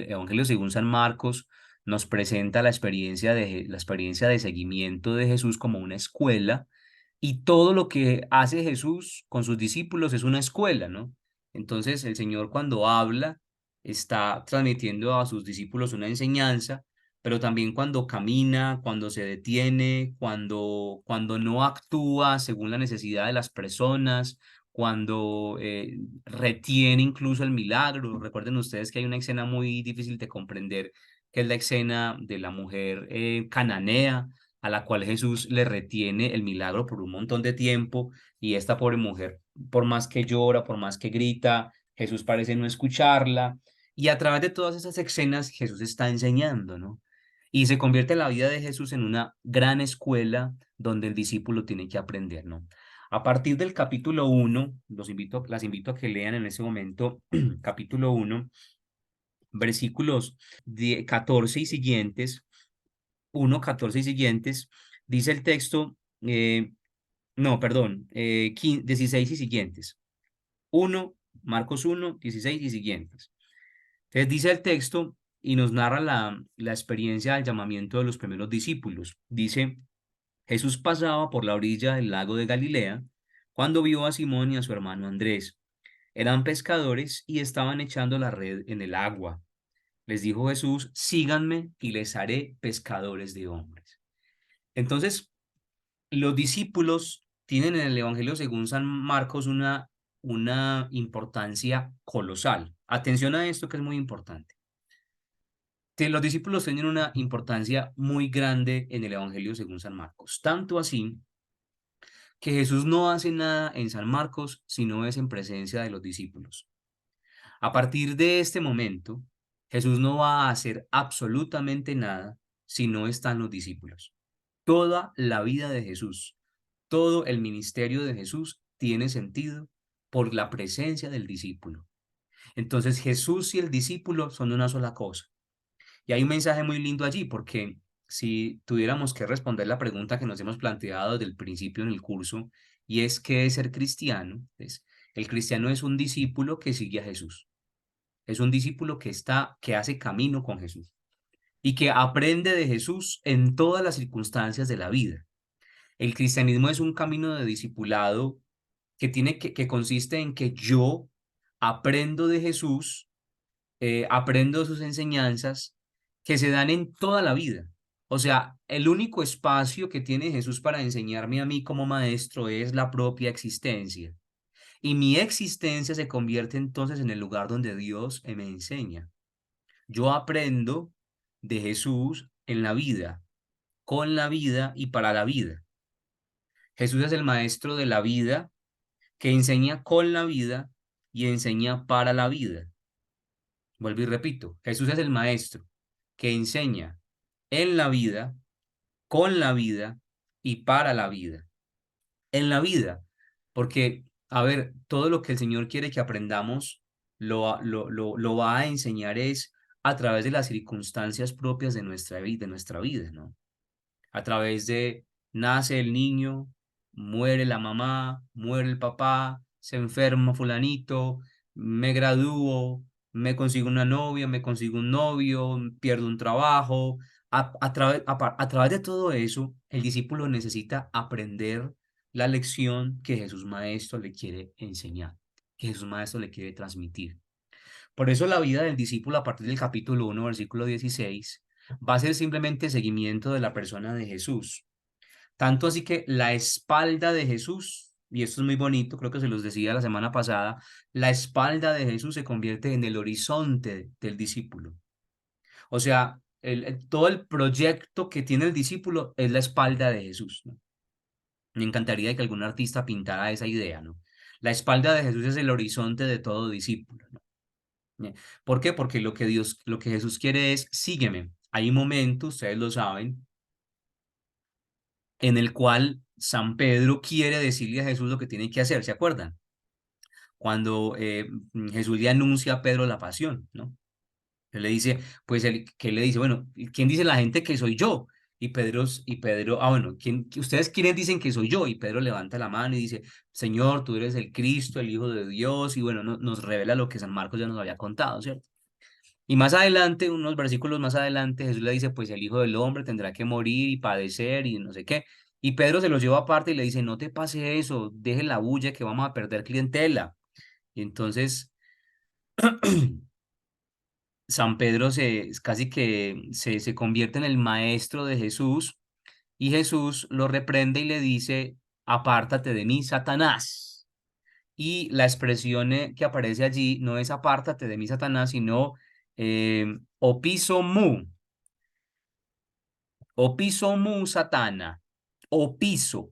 el Evangelio según San Marcos nos presenta la experiencia de seguimiento de Jesús como una escuela, y todo lo que hace Jesús con sus discípulos es una escuela, ¿no? Entonces el Señor, cuando habla, está transmitiendo a sus discípulos una enseñanza, pero también cuando camina, cuando se detiene, cuando no actúa según la necesidad de las personas, cuando retiene incluso el milagro. Recuerden ustedes que hay una escena muy difícil de comprender, que es la escena de la mujer cananea, a la cual Jesús le retiene el milagro por un montón de tiempo, y esta pobre mujer, por más que llora, por más que grita, Jesús parece no escucharla, y a través de todas esas escenas Jesús está enseñando, ¿no? Y se convierte la vida de Jesús en una gran escuela donde el discípulo tiene que aprender, ¿no? A partir del capítulo 1, las invito a que lean en ese momento, capítulo 1, versículos 14 y siguientes, 1, 14 y siguientes, dice el texto, no, perdón, 16 y siguientes. 1, Marcos 1, 16 y siguientes. Entonces dice el texto y nos narra la experiencia del llamamiento de los primeros discípulos. Dice: Jesús pasaba por la orilla del lago de Galilea cuando vio a Simón y a su hermano Andrés. Eran pescadores y estaban echando la red en el agua. Les dijo Jesús: síganme y les haré pescadores de hombres. Entonces, los discípulos tienen en el Evangelio según San Marcos una importancia colosal. Atención a esto, que es muy importante. Los discípulos tienen una importancia muy grande en el Evangelio según San Marcos. Tanto así que Jesús no hace nada en San Marcos si no es en presencia de los discípulos. A partir de este momento, Jesús no va a hacer absolutamente nada si no están los discípulos. Toda la vida de Jesús, todo el ministerio de Jesús tiene sentido por la presencia del discípulo. Entonces Jesús y el discípulo son una sola cosa. Y hay un mensaje muy lindo allí, porque si tuviéramos que responder la pregunta que nos hemos planteado desde el principio en el curso, y es: ¿qué es ser cristiano? Pues, el cristiano es un discípulo que sigue a Jesús. Es un discípulo que hace camino con Jesús y que aprende de Jesús en todas las circunstancias de la vida. El cristianismo es un camino de discipulado que consiste en que yo aprendo de Jesús, aprendo de sus enseñanzas que se dan en toda la vida. O sea, el único espacio que tiene Jesús para enseñarme a mí como maestro es la propia existencia. Y mi existencia se convierte entonces en el lugar donde Dios me enseña. Yo aprendo de Jesús en la vida, con la vida y para la vida. Jesús es el maestro de la vida, que enseña con la vida y enseña para la vida. Vuelvo y repito: Jesús es el maestro que enseña en la vida, con la vida y para la vida. En la vida, porque, a ver, todo lo que el Señor quiere que aprendamos lo va a enseñar es a través de las circunstancias propias de nuestra vida, ¿no? A través de: nace el niño, muere la mamá, muere el papá, se enferma fulanito, me gradúo, me consigo una novia, me consigo un novio, pierdo un trabajo. A través de todo eso, el discípulo necesita aprender la lección que Jesús Maestro le quiere enseñar, que Jesús Maestro le quiere transmitir. Por eso la vida del discípulo, a partir del capítulo 1, versículo 16, va a ser simplemente seguimiento de la persona de Jesús. Tanto así que la espalda de Jesús, y esto es muy bonito, creo que se los decía la semana pasada, la espalda de Jesús se convierte en el horizonte del discípulo. O sea, todo el proyecto que tiene el discípulo es la espalda de Jesús, ¿no? Me encantaría que algún artista pintara esa idea, ¿no? La espalda de Jesús es el horizonte de todo discípulo, ¿no? ¿Por qué? Porque lo que Jesús quiere es: sígueme. Hay un momento, ustedes lo saben, en el cual San Pedro quiere decirle a Jesús lo que tiene que hacer, ¿se acuerdan? Cuando Jesús le anuncia a Pedro la pasión, ¿no? Él le dice, pues, que le dice: bueno, ¿quién dice la gente que soy yo? Y Pedro, bueno, ustedes quiénes dicen que soy yo? Y Pedro levanta la mano y dice: Señor, tú eres el Cristo, el Hijo de Dios, y bueno, nos revela lo que San Marcos ya nos había contado, ¿cierto? Y más adelante, unos versículos más adelante, Jesús le dice, pues el Hijo del Hombre tendrá que morir y padecer y no sé qué. Y Pedro se los lleva aparte y le dice, no te pase eso, deje la bulla que vamos a perder clientela. Y entonces San Pedro casi que se convierte en el maestro de Jesús y Jesús lo reprende y le dice, apártate de mí, Satanás. Y la expresión que aparece allí no es apártate de mí, Satanás, sino opiso mu, opiso mu, Satana, opiso,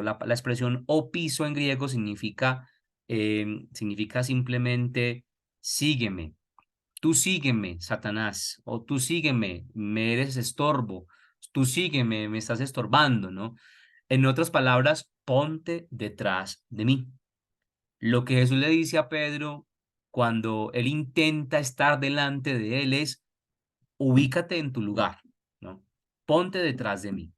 la expresión opiso en griego significa simplemente sígueme. Tú sígueme, Satanás, o tú sígueme, me eres estorbo, tú sígueme, me estás estorbando, ¿no? En otras palabras, ponte detrás de mí. Lo que Jesús le dice a Pedro cuando él intenta estar delante de él es, ubícate en tu lugar, ¿no? Ponte detrás de mí.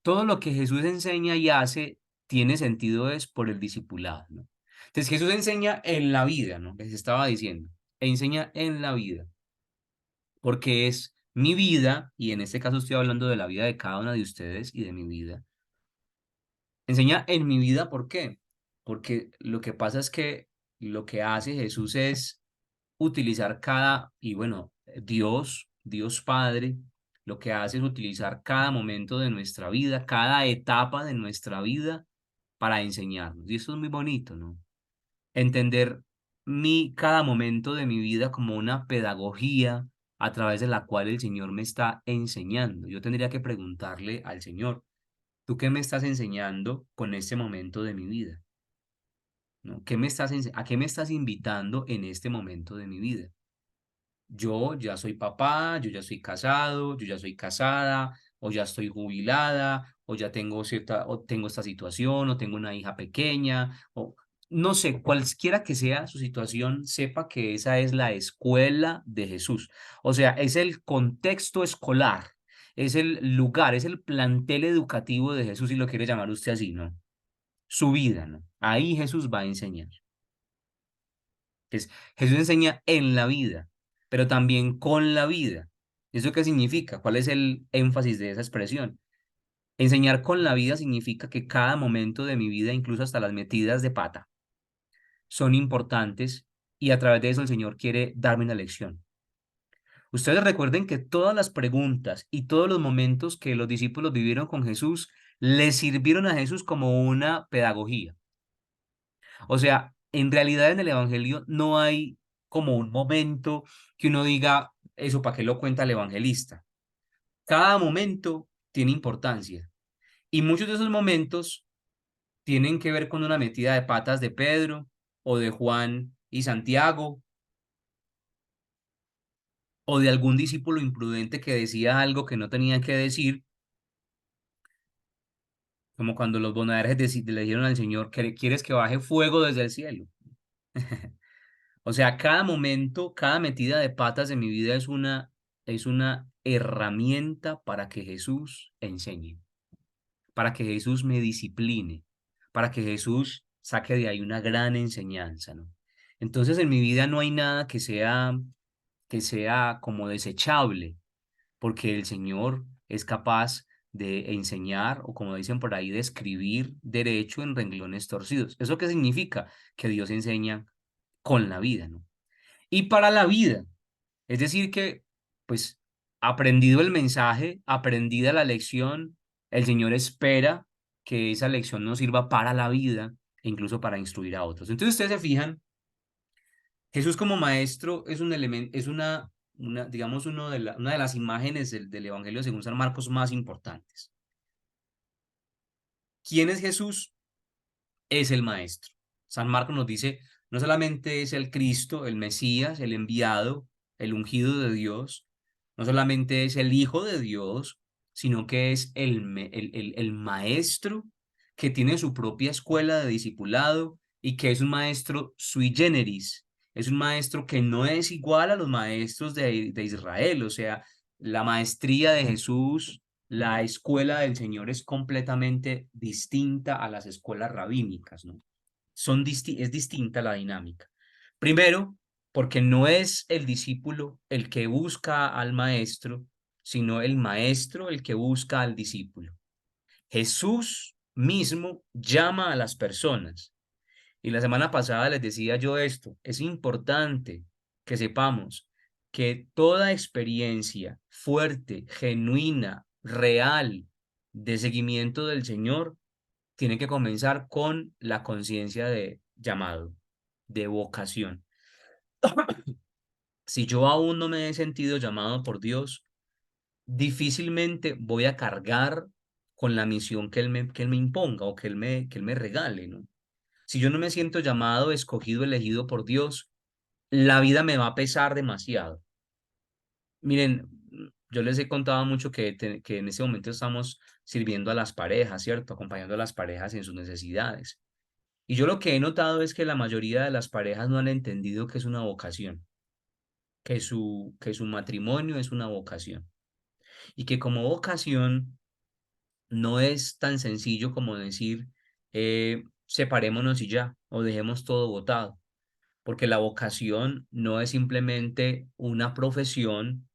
Todo lo que Jesús enseña y hace tiene sentido es por el discipulado, ¿no? Entonces Jesús enseña en la vida, ¿no? Les estaba diciendo, enseña en la vida porque es mi vida, y en este caso estoy hablando de la vida de cada una de ustedes y de mi vida. Enseña en mi vida, ¿por qué? Porque lo que pasa es que lo que hace Jesús es utilizar y bueno, Dios Padre, lo que hace es utilizar cada momento de nuestra vida, cada etapa de nuestra vida para enseñarnos. Y eso es muy bonito, ¿no? Entender cada momento de mi vida como una pedagogía a través de la cual el Señor me está enseñando. Yo tendría que preguntarle al Señor, ¿tú qué me estás enseñando con este momento de mi vida? ¿No? ¿A qué me estás invitando en este momento de mi vida? Yo ya soy papá, yo ya soy casado, yo ya soy casada, o ya estoy jubilada, o ya tengo o tengo esta situación, o tengo una hija pequeña, o no sé, cualquiera que sea su situación, sepa que esa es la escuela de Jesús. O sea, es el contexto escolar, es el lugar, es el plantel educativo de Jesús, si lo quiere llamar usted así, ¿no? Su vida, ¿no? Ahí Jesús va a enseñar. Jesús enseña en la vida, pero también con la vida. ¿Eso qué significa? ¿Cuál es el énfasis de esa expresión? Enseñar con la vida significa que cada momento de mi vida, incluso hasta las metidas de pata, son importantes y a través de eso el Señor quiere darme una lección. Ustedes recuerden que todas las preguntas y todos los momentos que los discípulos vivieron con Jesús le sirvieron a Jesús como una pedagogía. O sea, en realidad en el Evangelio no hay como un momento que uno diga, eso para qué lo cuenta el evangelista. Cada momento tiene importancia y muchos de esos momentos tienen que ver con una metida de patas de Pedro o de Juan y Santiago o de algún discípulo imprudente que decía algo que no tenía que decir, como cuando los bonaerenses le dijeron al Señor, ¿quieres que baje fuego desde el cielo? O sea, cada momento, cada metida de patas de mi vida es una herramienta para que Jesús enseñe, para que Jesús me discipline, para que Jesús saque de ahí una gran enseñanza, ¿no? Entonces, en mi vida no hay nada que sea como desechable, porque el Señor es capaz de enseñar, o como dicen por ahí, de escribir derecho en renglones torcidos. ¿Eso qué significa? Que Dios enseña con la vida, ¿no? Y para la vida. Es decir, que, pues, aprendido el mensaje, aprendida la lección, el Señor espera que esa lección nos sirva para la vida e incluso para instruir a otros. Entonces, ustedes se fijan, Jesús como maestro es un elemento, es digamos, una de las imágenes del Evangelio según San Marcos más importantes. ¿Quién es Jesús? Es el maestro. San Marcos nos dice, no solamente es el Cristo, el Mesías, el enviado, el ungido de Dios, no solamente es el Hijo de Dios, sino que es el maestro que tiene su propia escuela de discipulado y que es un maestro sui generis, es un maestro que no es igual a los maestros de Israel, o sea, la maestría de Jesús, la escuela del Señor es completamente distinta a las escuelas rabínicas, ¿no? Es distinta la dinámica. Primero, porque no es el discípulo el que busca al maestro, sino el maestro el que busca al discípulo. Jesús mismo llama a las personas. Y la semana pasada les decía yo esto, es importante que sepamos que toda experiencia fuerte, genuina, real de seguimiento del Señor tiene que comenzar con la conciencia de llamado, de vocación. Si yo aún no me he sentido llamado por Dios, difícilmente voy a cargar con la misión que él me imponga o que él me regale, ¿no? Si yo no me siento llamado, escogido, elegido por Dios, la vida me va a pesar demasiado. Miren, yo les he contado mucho que en este momento estamos sirviendo a las parejas, ¿cierto? Acompañando a las parejas en sus necesidades. Y yo lo que he notado es que la mayoría de las parejas no han entendido que es una vocación, que su matrimonio es una vocación. Y que como vocación no es tan sencillo como decir, separémonos y ya, o dejemos todo botado, porque la vocación no es simplemente una profesión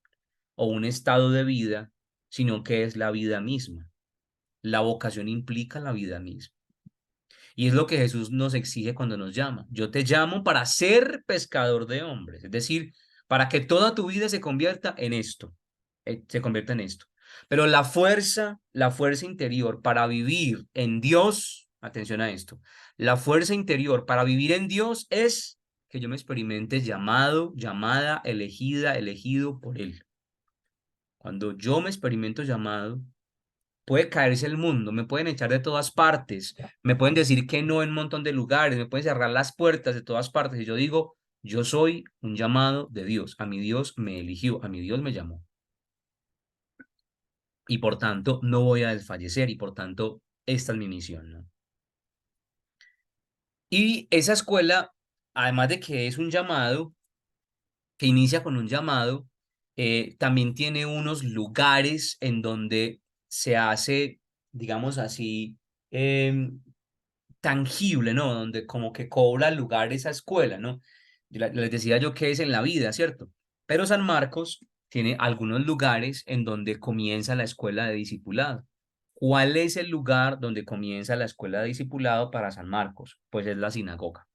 o un estado de vida, sino que es la vida misma. La vocación implica la vida misma. Y es lo que Jesús nos exige cuando nos llama. Yo te llamo para ser pescador de hombres, es decir, para que toda tu vida se convierta en esto, se convierta en esto. Pero la fuerza interior para vivir en Dios, atención a esto, la fuerza interior para vivir en Dios es que yo me experimente llamado, llamada, elegida, elegido por Él. Cuando yo me experimento llamado, puede caerse el mundo, me pueden echar de todas partes, me pueden decir que no en un montón de lugares, me pueden cerrar las puertas de todas partes. Y yo digo, yo soy un llamado de Dios, a mi Dios me eligió, a mi Dios me llamó. Y por tanto, no voy a desfallecer y por tanto, esta es mi misión, ¿no? Y esa escuela, además de que es un llamado, que inicia con un llamado, también tiene unos lugares en donde se hace, digamos así, em, tangible, ¿no? Donde como que cobra lugar esa escuela, ¿no? Les decía yo que es en la vida, ¿cierto? Pero San Marcos tiene algunos lugares en donde comienza la escuela de discipulado. ¿Cuál es el lugar donde comienza la escuela de discipulado para San Marcos? Pues es la sinagoga.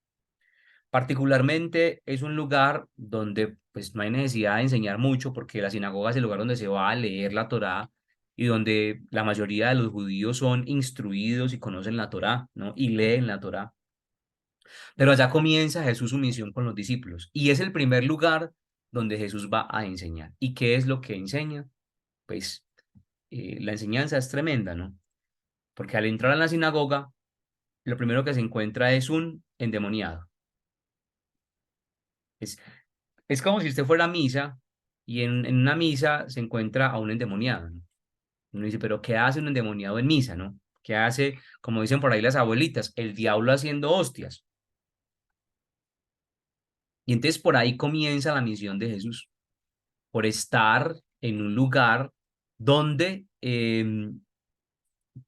Particularmente es un lugar donde pues no hay necesidad de enseñar mucho porque la sinagoga es el lugar donde se va a leer la Torá y donde la mayoría de los judíos son instruidos y conocen la Torá, ¿no? Y leen la Torá. Pero allá comienza Jesús su misión con los discípulos y es el primer lugar donde Jesús va a enseñar. ¿Y qué es lo que enseña? Pues la enseñanza es tremenda, ¿no? Porque al entrar a la sinagoga, lo primero que se encuentra es un endemoniado. Es, es como si usted fuera a misa y en una misa se encuentra a un endemoniado, ¿no? Uno dice, pero ¿qué hace un endemoniado en misa, no? ¿Qué hace, como dicen por ahí las abuelitas, el diablo haciendo hostias? Y entonces por ahí comienza la misión de Jesús, por estar en un lugar donde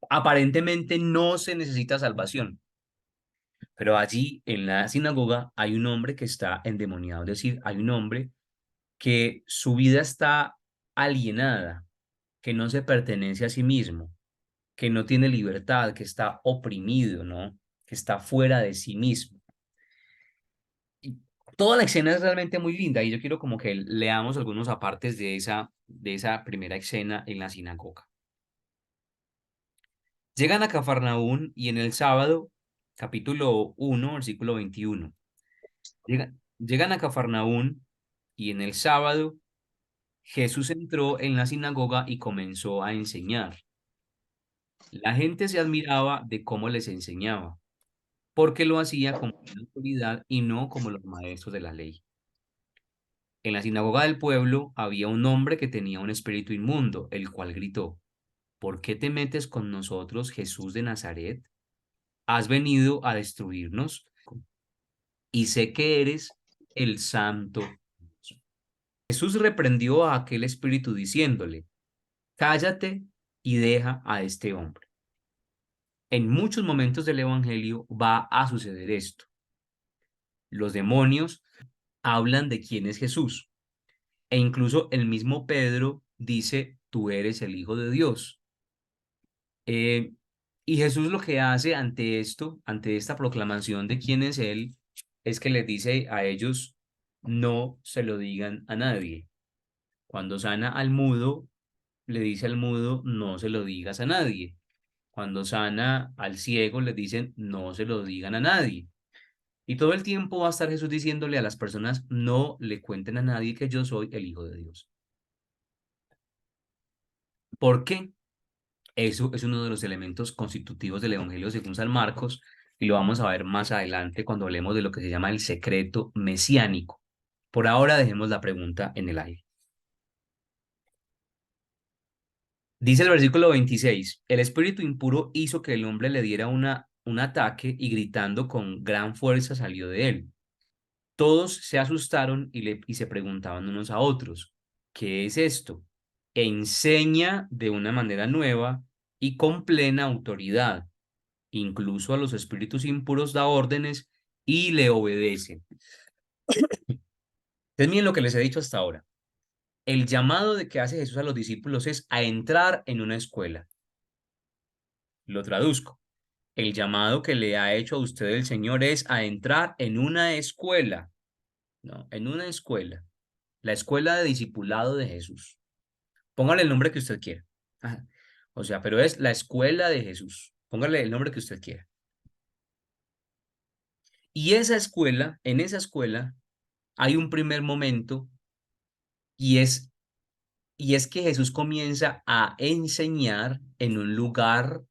aparentemente no se necesita salvación. Pero allí en la sinagoga hay un hombre que está endemoniado, es decir, hay un hombre que su vida está alienada, que no se pertenece a sí mismo, que no tiene libertad, que está oprimido, ¿no? Que está fuera de sí mismo. Y toda la escena es realmente muy linda y yo quiero como que leamos algunos apartes de esa primera escena en la sinagoga. Llegan a Cafarnaún y en el sábado, capítulo 1, versículo 21. Llegan a Cafarnaún y en el sábado Jesús entró en la sinagoga y comenzó a enseñar. La gente se admiraba de cómo les enseñaba, porque lo hacía con plena autoridad y no como los maestros de la ley. En la sinagoga del pueblo había un hombre que tenía un espíritu inmundo, el cual gritó, ¿por qué te metes con nosotros, Jesús de Nazaret? ¿Has venido a destruirnos? Y sé que eres el santo. Jesús reprendió a aquel espíritu diciéndole, cállate y deja a este hombre. En muchos momentos del Evangelio va a suceder esto. Los demonios hablan de quién es Jesús. E incluso el mismo Pedro dice, tú eres el Hijo de Dios. Eh, y Jesús lo que hace ante esto, ante esta proclamación de quién es Él, es que les dice a ellos, no se lo digan a nadie. Cuando sana al mudo, le dice al mudo, no se lo digas a nadie. Cuando sana al ciego, le dicen, no se lo digan a nadie. Y todo el tiempo va a estar Jesús diciéndole a las personas, no le cuenten a nadie que yo soy el Hijo de Dios. ¿Por qué? Eso es uno de los elementos constitutivos del Evangelio según San Marcos, y lo vamos a ver más adelante cuando hablemos de lo que se llama el secreto mesiánico. Por ahora dejemos la pregunta en el aire. Dice el versículo 26, el espíritu impuro hizo que el hombre le diera un ataque y gritando con gran fuerza salió de él. Todos se asustaron y se preguntaban unos a otros, ¿qué es esto? Enseña de una manera nueva y con plena autoridad. Incluso a los espíritus impuros da órdenes y le obedecen. Entonces, miren lo que les he dicho hasta ahora. El llamado de que hace Jesús a los discípulos es a entrar en una escuela. Lo traduzco. El llamado que le ha hecho a usted el Señor es a entrar en una escuela. No, en una escuela. La escuela de discipulado de Jesús. Póngale el nombre que usted quiera. Ajá. O sea, pero es la escuela de Jesús. Póngale el nombre que usted quiera. Y esa escuela, en esa escuela, hay un primer momento y es, y es que Jesús comienza a enseñar en un lugar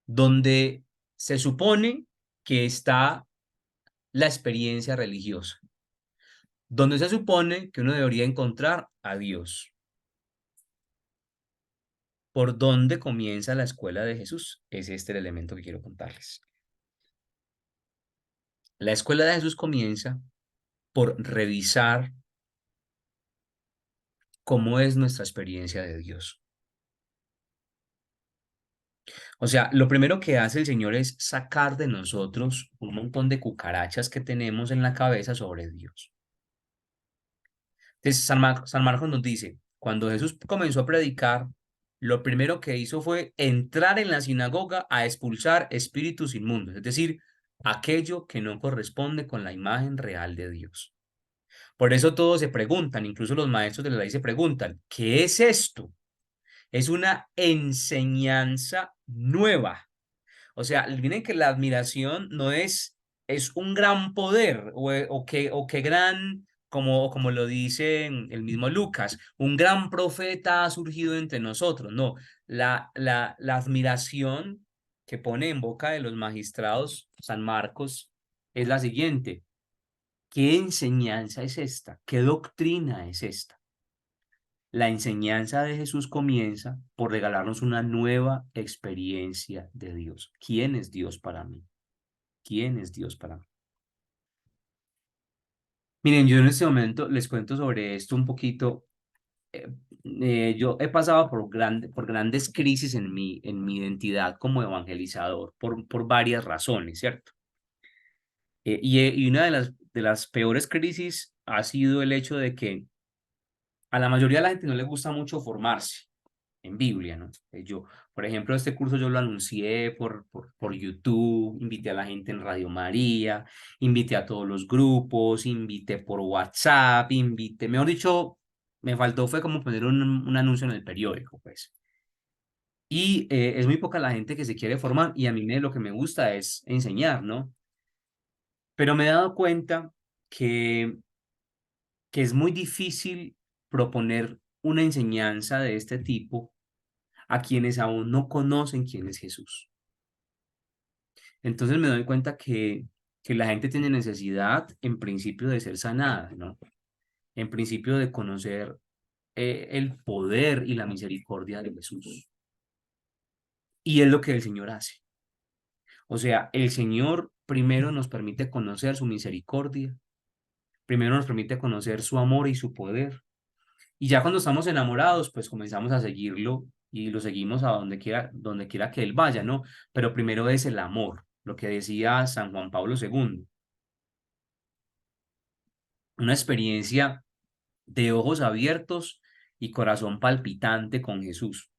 donde se supone que está la experiencia religiosa, donde se supone que uno debería encontrar a Dios. ¿Por dónde comienza la escuela de Jesús? Es este el elemento que quiero contarles. La escuela de Jesús comienza por revisar cómo es nuestra experiencia de Dios. O sea, lo primero que hace el Señor es sacar de nosotros un montón de cucarachas que tenemos en la cabeza sobre Dios. Entonces, San Marcos nos dice, cuando Jesús comenzó a predicar, lo primero que hizo fue entrar en la sinagoga a expulsar espíritus inmundos, es decir, aquello que no corresponde con la imagen real de Dios. Por eso todos se preguntan, incluso los maestros de la ley se preguntan, ¿qué es esto? Es una enseñanza nueva. O sea, miren que la admiración no es un gran poder o que gran, como lo dice el mismo Lucas, un gran profeta ha surgido entre nosotros. No, la admiración que pone en boca de los magistrados San Marcos es la siguiente. ¿Qué enseñanza es esta? ¿Qué doctrina es esta? La enseñanza de Jesús comienza por regalarnos una nueva experiencia de Dios. ¿Quién es Dios para mí? ¿Quién es Dios para mí? Miren, yo en este momento les cuento sobre esto un poquito. eh, yo he pasado por grandes crisis en mi identidad como evangelizador por varias razones, ¿cierto? Y una de las peores crisis ha sido el hecho de que a la mayoría de la gente no le gusta mucho formarse en Biblia, ¿no? Yo, por ejemplo, este curso yo lo anuncié por YouTube, invité a la gente en Radio María, invité a todos los grupos, invité por WhatsApp, invité, mejor dicho, me faltó fue como poner un anuncio en el periódico, pues. Y es muy poca la gente que se quiere formar y a mí lo que me gusta es enseñar, ¿no? Pero me he dado cuenta que, que es muy difícil proponer una enseñanza de este tipo a quienes aún no conocen quién es Jesús. Entonces me doy cuenta que la gente tiene necesidad, en principio, de ser sanada, ¿no? En principio, de conocer el poder y la misericordia de Jesús. Y es lo que el Señor hace. O sea, el Señor primero nos permite conocer su misericordia, primero nos permite conocer su amor y su poder. Y ya cuando estamos enamorados, pues comenzamos a seguirlo y lo seguimos a donde quiera que él vaya, ¿no? Pero primero es el amor, lo que decía San Juan Pablo II. una experiencia de ojos abiertos y corazón palpitante con Jesús.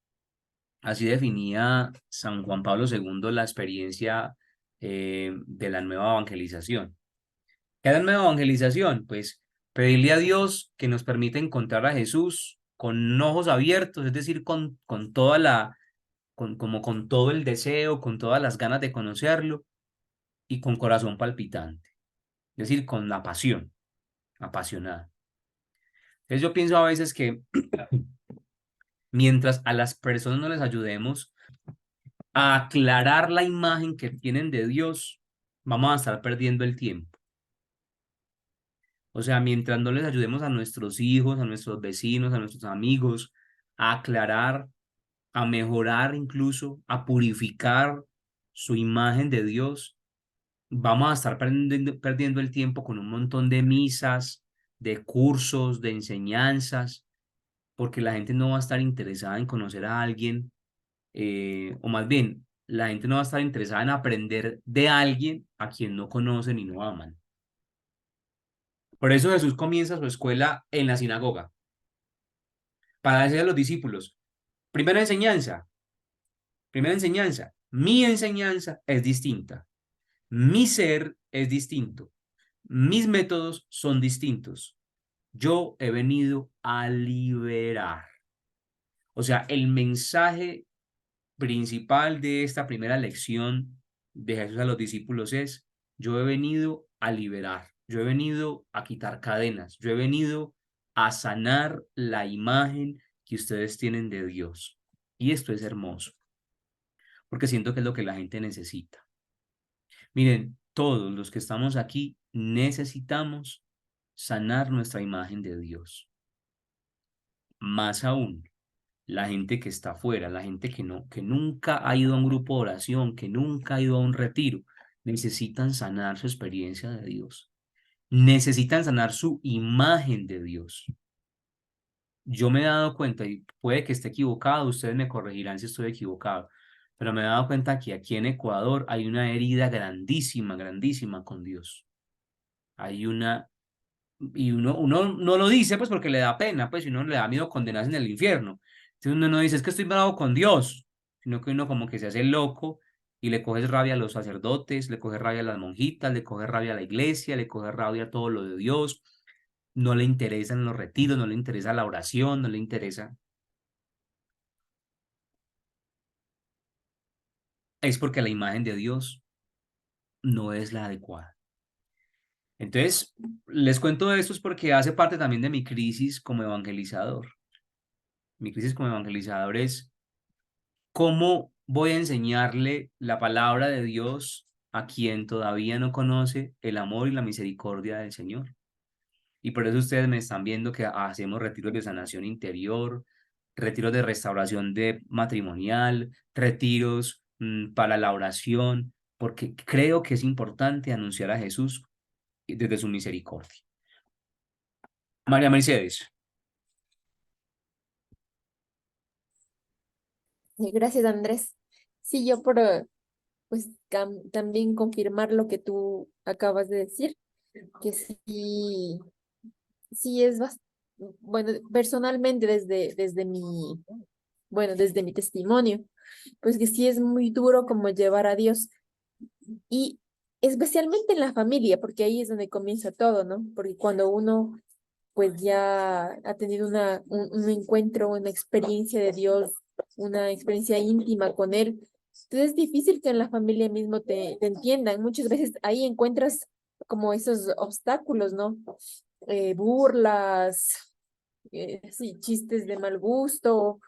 Así definía San Juan Pablo II la experiencia de la nueva evangelización. ¿Qué es la nueva evangelización? Pues pedirle a Dios que nos permita encontrar a Jesús con ojos abiertos, es decir, con toda como con todo el deseo, con todas las ganas de conocerlo y con corazón palpitante, es decir, con la pasión, apasionada. Entonces yo pienso a veces que mientras a las personas no les ayudemos a aclarar la imagen que tienen de Dios, vamos a estar perdiendo el tiempo. O sea, mientras no les ayudemos a nuestros hijos, a nuestros vecinos, a nuestros amigos, a aclarar, a mejorar incluso, a purificar su imagen de Dios, vamos a estar perdiendo el tiempo con un montón de misas, de cursos, de enseñanzas, porque la gente no va a estar interesada en conocer a alguien, o más bien, la gente no va a estar interesada en aprender de alguien a quien no conocen y no aman. Por eso Jesús comienza su escuela en la sinagoga, para decir a los discípulos, primera enseñanza, mi enseñanza es distinta, mi ser es distinto, mis métodos son distintos. Yo he venido a liberar. O sea, el mensaje principal de esta primera lección de Jesús a los discípulos es, yo he venido a liberar, yo he venido a quitar cadenas, yo he venido a sanar la imagen que ustedes tienen de Dios. Y esto es hermoso, porque siento que es lo que la gente necesita. Miren, todos los que estamos aquí necesitamos sanar nuestra imagen de Dios. Más aún, la gente que está afuera, la gente que no, que nunca ha ido a un grupo de oración, que nunca ha ido a un retiro, necesitan sanar su experiencia de Dios. Necesitan sanar su imagen de Dios. Yo me he dado cuenta, y puede que esté equivocado, ustedes me corregirán si estoy equivocado, pero me he dado cuenta que aquí en Ecuador hay una herida grandísima, grandísima con Dios. Hay una, y uno no lo dice pues porque le da pena, pues, y uno le da miedo condenarse en el infierno. Entonces uno no dice, es que estoy bravo con Dios, sino que uno como que se hace loco y le coges rabia a los sacerdotes, le coge rabia a las monjitas, le coge rabia a la iglesia, le coge rabia a todo lo de Dios, no le interesan los retiros, no le interesa la oración, no le interesa. Es porque la imagen de Dios no es la adecuada. Entonces, les cuento esto es porque hace parte también de mi crisis como evangelizador. Mi crisis como evangelizador es ¿cómo voy a enseñarle la palabra de Dios a quien todavía no conoce el amor y la misericordia del Señor? Y por eso ustedes me están viendo que hacemos retiros de sanación interior, retiros de restauración de matrimonial, retiros para la oración, porque creo que es importante anunciar a Jesús desde su misericordia. María Mercedes. Gracias, Andrés. Sí, yo por pues también confirmar lo que tú acabas de decir, que sí, sí es bastante, bueno, personalmente desde mi testimonio, pues que sí es muy duro como llevar a Dios y especialmente en la familia, porque ahí es donde comienza todo, ¿no? Porque cuando uno pues ya ha tenido un encuentro, una experiencia de Dios, una experiencia íntima con Él. Entonces es difícil que en la familia mismo te entiendan. Muchas veces ahí encuentras como esos obstáculos, ¿no? Burlas, sí, chistes de mal gusto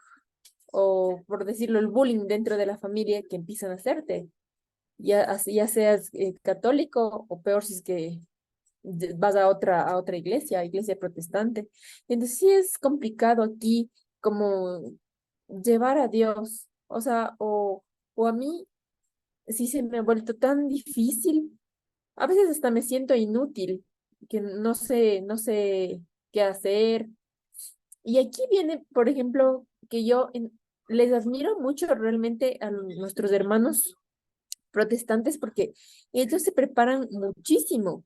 o, por decirlo, el bullying dentro de la familia que empiezan a hacerte. Ya seas católico o peor si es que vas a otra iglesia, iglesia protestante. Entonces sí es complicado aquí como llevar a Dios, o sea, o a mí sí se me ha vuelto tan difícil, a veces hasta me siento inútil, que no sé qué hacer. Y aquí viene, por ejemplo, que les admiro mucho realmente a nuestros hermanos protestantes porque ellos se preparan muchísimo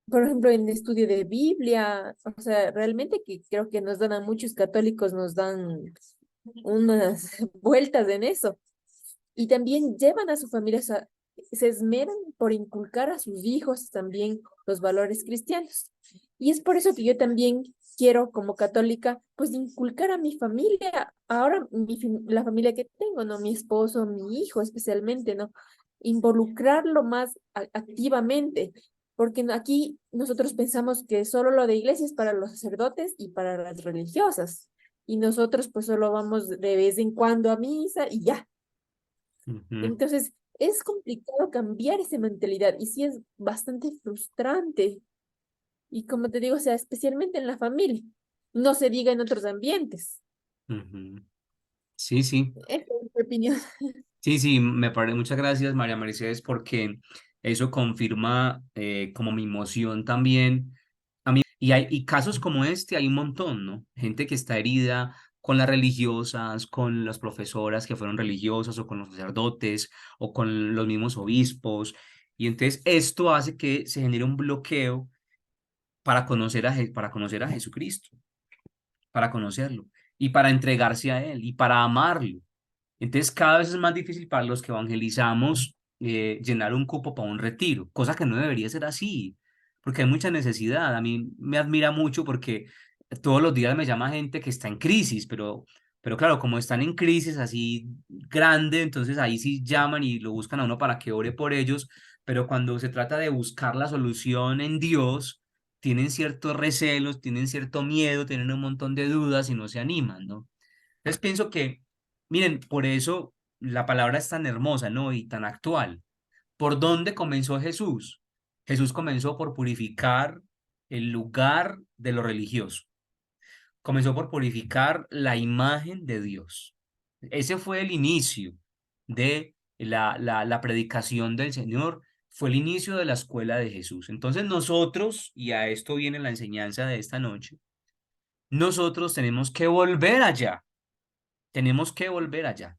por ejemplo, en estudio de Biblia, o sea, realmente que creo que nos dan a muchos católicos, nos dan unas vueltas en eso. Y también llevan a su familia, o sea, se esmeran por inculcar a sus hijos también los valores cristianos. Y es por eso que yo también quiero, como católica, pues inculcar a mi familia, ahora la familia que tengo, ¿no? Mi esposo, mi hijo especialmente, ¿no? Involucrarlo más activamente, porque aquí nosotros pensamos que solo lo de iglesia es para los sacerdotes y para las religiosas, y nosotros pues solo vamos de vez en cuando a misa y ya. Ujú, Entonces, es complicado cambiar esa mentalidad y sí es bastante frustrante. Y como te digo, o sea, especialmente en la familia, no se diga en otros ambientes. ujú. Sí, sí. Esa es mi opinión. Sí, sí, me parece. Muchas gracias, María Mercedes, porque eso confirma como mi emoción también. Y casos como este hay un montón, ¿no? Gente que está herida con las religiosas, con las profesoras que fueron religiosas, o con los sacerdotes, o con los mismos obispos. Y entonces esto hace que se genere un bloqueo para conocer para conocer a Jesucristo, para conocerlo, y para entregarse a Él, y para amarlo. Entonces, cada vez es más difícil para los que evangelizamos llenar un cupo para un retiro, cosa que no debería ser así, porque hay mucha necesidad. A mí me admira mucho porque todos los días me llama gente que está en crisis, pero claro, como están en crisis así grande, entonces ahí sí llaman y lo buscan a uno para que ore por ellos, pero cuando se trata de buscar la solución en Dios, tienen ciertos recelos, tienen cierto miedo, tienen un montón de dudas y no se animan, ¿no? Entonces pienso que, miren, por eso la palabra es tan hermosa, ¿no? Y tan actual. ¿Por dónde comenzó Jesús? Jesús comenzó por purificar el lugar de lo religioso. Comenzó por purificar la imagen de Dios. Ese fue el inicio de la predicación del Señor, fue el inicio de la escuela de Jesús. Entonces nosotros, y a esto viene la enseñanza de esta noche, nosotros tenemos que volver allá. Tenemos que volver allá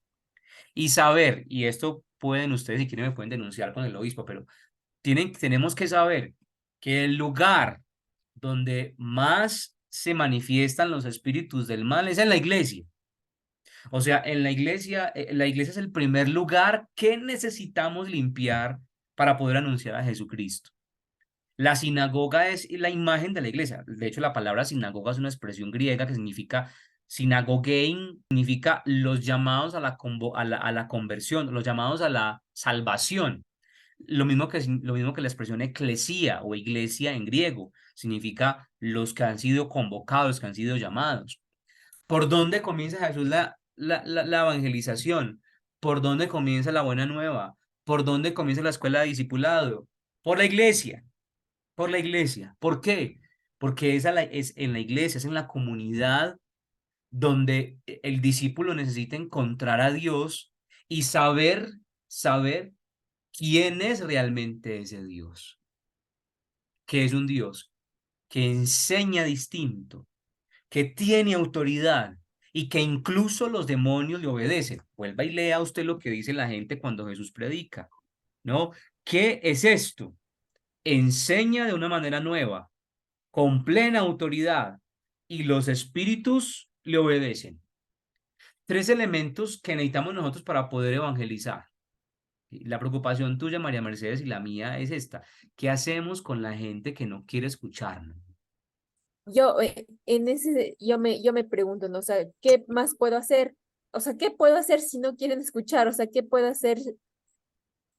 y saber, y esto pueden ustedes, si quieren, me pueden denunciar con el obispo, pero tenemos que saber que el lugar donde más se manifiestan los espíritus del mal es en la iglesia. O sea, en la iglesia es el primer lugar que necesitamos limpiar para poder anunciar a Jesucristo. La sinagoga es la imagen de la iglesia. De hecho, la palabra sinagoga es una expresión griega que significa sinagogein, significa los llamados a a la conversión, los llamados a la salvación. Lo mismo que la expresión eclesía o iglesia en griego, significa los que han sido convocados, que han sido llamados. ¿Por dónde comienza Jesús la evangelización? ¿Por dónde comienza la buena nueva? ¿Por dónde comienza la escuela de discipulado? Por la iglesia, por la iglesia. ¿Por qué? Porque es en la iglesia, es en la comunidad donde el discípulo necesita encontrar a Dios y saber quién es realmente ese Dios, que es un Dios que enseña distinto, que tiene autoridad y que incluso los demonios le obedecen. Vuelva y lea usted lo que dice la gente cuando Jesús predica, ¿no? ¿Qué es esto? Enseña de una manera nueva, con plena autoridad, y los espíritus le obedecen. Tres elementos que necesitamos nosotros para poder evangelizar. La preocupación tuya, María Mercedes, y la mía es esta. ¿Qué hacemos con la gente que no quiere escucharnos? Yo, en ese, yo me pregunto, ¿no? O sea, ¿qué más puedo hacer? O sea, ¿qué puedo hacer si no quieren escuchar? O sea, ¿qué puedo hacer?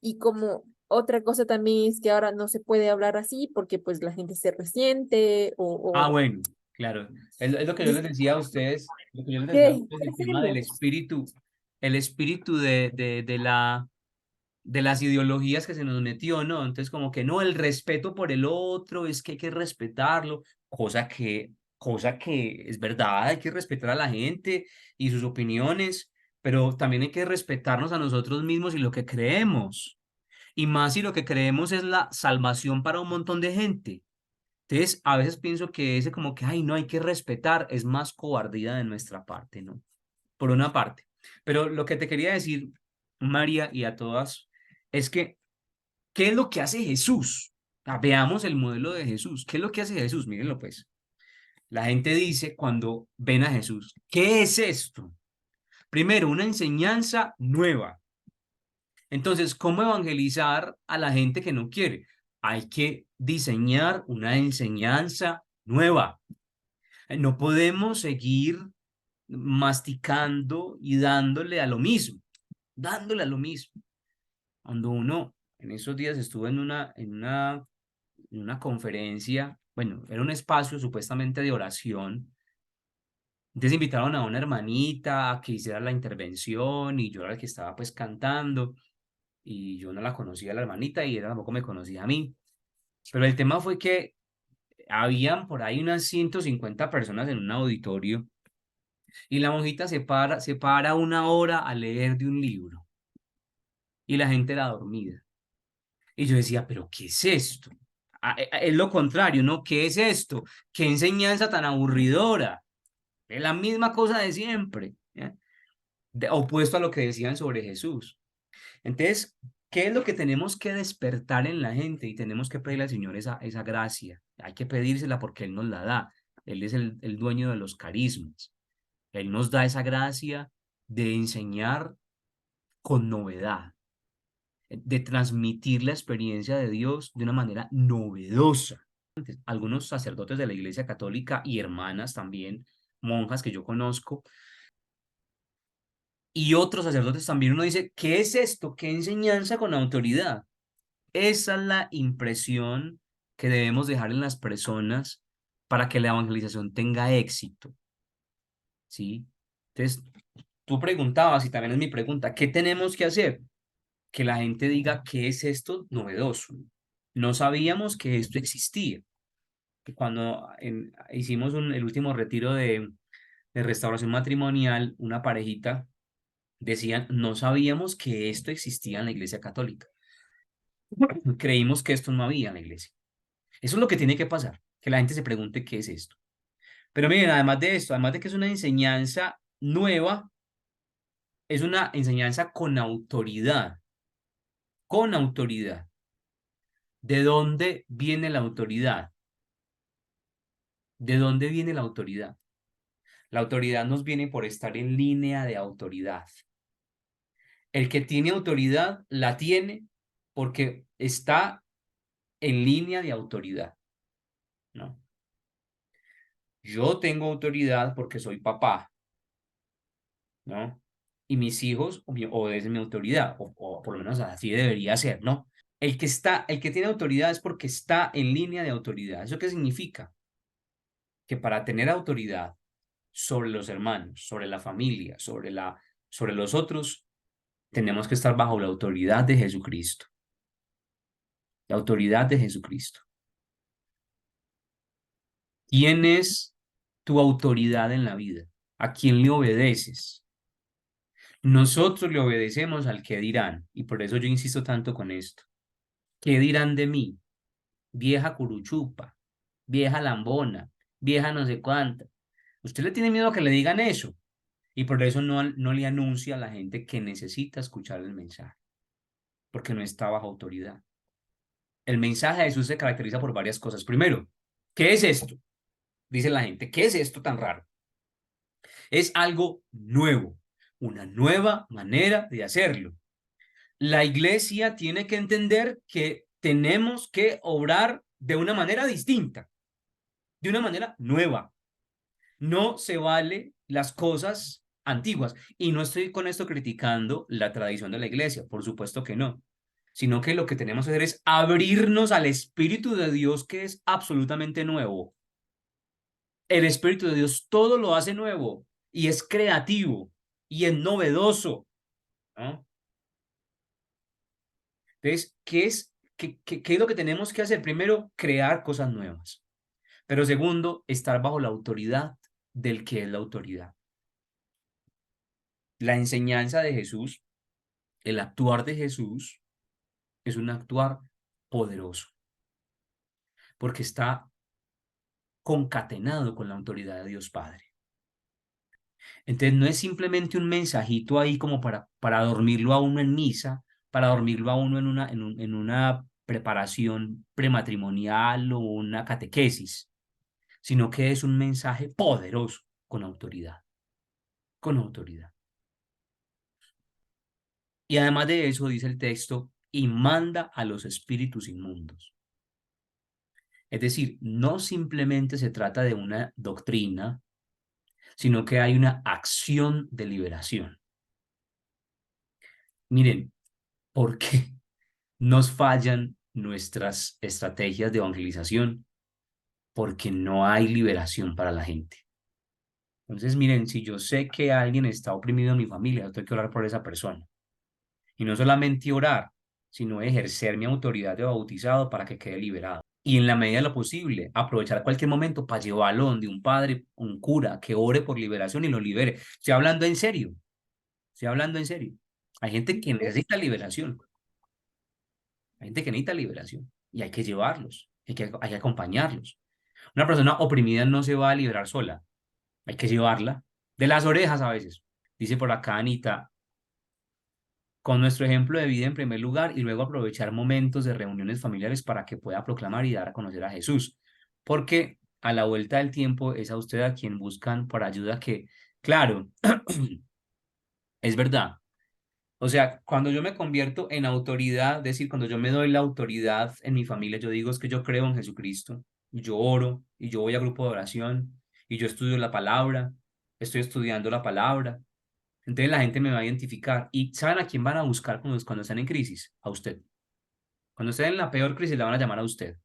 Y como otra cosa también es que ahora no se puede hablar así porque pues la gente se resiente Ah, o bueno, claro. Es lo que yo les dice, decía a ustedes, lo que yo les decía a ¿qué? ustedes, ¿Qué el tema del hacemos? espíritu, el espíritu de las ideologías que se nos metió, ¿no? Entonces, como que no, el respeto por el otro, es que hay que respetarlo, cosa que es verdad, hay que respetar a la gente y sus opiniones, pero también hay que respetarnos a nosotros mismos y lo que creemos. Y más si lo que creemos es la salvación para un montón de gente. Entonces, a veces pienso que ese como que, ay, no hay que respetar, es más cobardía de nuestra parte, ¿no? Por una parte. Pero lo que te quería decir, María, y a todas, es que, ¿qué es lo que hace Jesús? Veamos el modelo de Jesús. ¿Qué es lo que hace Jesús? Mírenlo pues. La gente dice cuando ven a Jesús, ¿qué es esto? Primero, una enseñanza nueva. Entonces, ¿cómo evangelizar a la gente que no quiere? Hay que diseñar una enseñanza nueva. No podemos seguir masticando y dándole a lo mismo. Cuando uno, en esos días estuve en una conferencia, bueno, era un espacio supuestamente de oración. Entonces invitaron a una hermanita a que hiciera la intervención y yo era el que estaba pues cantando y yo no la conocía a la hermanita y ella tampoco me conocía a mí. Pero el tema fue que habían por ahí unas 150 personas en un auditorio y la monjita se para una hora a leer de un libro y la gente era dormida. Y yo decía, pero ¿qué es esto? Es lo contrario, ¿no? ¿Qué es esto? ¿Qué enseñanza tan aburridora? Es la misma cosa de siempre, ¿ya? Opuesto a lo que decían sobre Jesús. Entonces, ¿qué es lo que tenemos que despertar en la gente? Y tenemos que pedirle al Señor esa gracia. Hay que pedírsela porque Él nos la da. Él es el dueño de los carismas. Él nos da esa gracia de enseñar con novedad, de transmitir la experiencia de Dios de una manera novedosa. Algunos sacerdotes de la Iglesia Católica y hermanas también, monjas que yo conozco, y otros sacerdotes también, uno dice, ¿qué es esto? ¿Qué enseñanza con autoridad? Esa es la impresión que debemos dejar en las personas para que la evangelización tenga éxito, ¿sí? Entonces, tú preguntabas, y también es mi pregunta, ¿qué tenemos que hacer? Que la gente diga, ¿qué es esto novedoso? No sabíamos que esto existía. Que cuando hicimos el último retiro de restauración matrimonial, una parejita decían, no sabíamos que esto existía en la Iglesia Católica. Creímos que esto no había en la Iglesia. Eso es lo que tiene que pasar, que la gente se pregunte qué es esto. Pero miren, además de esto, además de que es una enseñanza nueva, es una enseñanza con autoridad, con autoridad. ¿De dónde viene la autoridad? ¿De dónde viene la autoridad? La autoridad nos viene por estar en línea de autoridad. El que tiene autoridad la tiene porque está en línea de autoridad, ¿no? Yo tengo autoridad porque soy papá, ¿no? Y mis hijos obedecen mi autoridad, o por lo menos así debería ser, ¿no? El que tiene autoridad es porque está en línea de autoridad. ¿Eso qué significa? Que para tener autoridad sobre los hermanos, sobre la familia, sobre los otros, tenemos que estar bajo la autoridad de Jesucristo. La autoridad de Jesucristo. ¿Quién es tu autoridad en la vida? ¿A quién le obedeces? Nosotros le obedecemos al que dirán, y por eso yo insisto tanto con esto. ¿Qué dirán de mí? Vieja curuchupa, vieja lambona, vieja no sé cuánta. Usted le tiene miedo a que le digan eso, y por eso no le anuncia a la gente que necesita escuchar el mensaje, porque no está bajo autoridad. El mensaje de Jesús se caracteriza por varias cosas. Primero, ¿qué es esto? Dice la gente, ¿qué es esto tan raro? Es algo nuevo, una nueva manera de hacerlo. La iglesia tiene que entender que tenemos que obrar de una manera distinta, de una manera nueva. No se vale las cosas antiguas. Y no estoy con esto criticando la tradición de la iglesia, por supuesto que no, sino que lo que tenemos que hacer es abrirnos al Espíritu de Dios que es absolutamente nuevo. El Espíritu de Dios todo lo hace nuevo y es creativo y es novedoso, ¿no? Entonces, ¿qué es lo que tenemos que hacer? Primero, crear cosas nuevas. Pero segundo, estar bajo la autoridad del que es la autoridad. La enseñanza de Jesús, el actuar de Jesús, es un actuar poderoso, porque está concatenado con la autoridad de Dios Padre. Entonces, no es simplemente un mensajito ahí como para dormirlo a uno en misa, para dormirlo a uno en una preparación prematrimonial o una catequesis, sino que es un mensaje poderoso con autoridad, con autoridad. Y además de eso, dice el texto, y manda a los espíritus inmundos. Es decir, no simplemente se trata de una doctrina, sino que hay una acción de liberación. Miren, ¿por qué nos fallan nuestras estrategias de evangelización? Porque no hay liberación para la gente. Entonces, miren, si yo sé que alguien está oprimido en mi familia, yo tengo que orar por esa persona. Y no solamente orar, sino ejercer mi autoridad de bautizado para que quede liberado. Y en la medida de lo posible, aprovechar cualquier momento para llevarlo donde un padre, un cura, que ore por liberación y lo libere. Estoy hablando en serio, estoy hablando en serio. Hay gente que necesita liberación, hay gente que necesita liberación y hay que llevarlos, hay que acompañarlos. Una persona oprimida no se va a liberar sola, hay que llevarla de las orejas a veces. Dice por acá Anita, con nuestro ejemplo de vida en primer lugar y luego aprovechar momentos de reuniones familiares para que pueda proclamar y dar a conocer a Jesús. Porque a la vuelta del tiempo es a usted a quien buscan por ayuda que, claro, es verdad. O sea, cuando yo me convierto en autoridad, es decir, cuando yo me doy la autoridad en mi familia, yo digo es que yo creo en Jesucristo, y yo oro, y yo voy a grupo de oración, y yo estudio la palabra, estoy estudiando la palabra. Entonces la gente me va a identificar. ¿Y saben a quién van a buscar cuando están en crisis? A usted. Cuando estén en la peor crisis, la van a llamar a usted.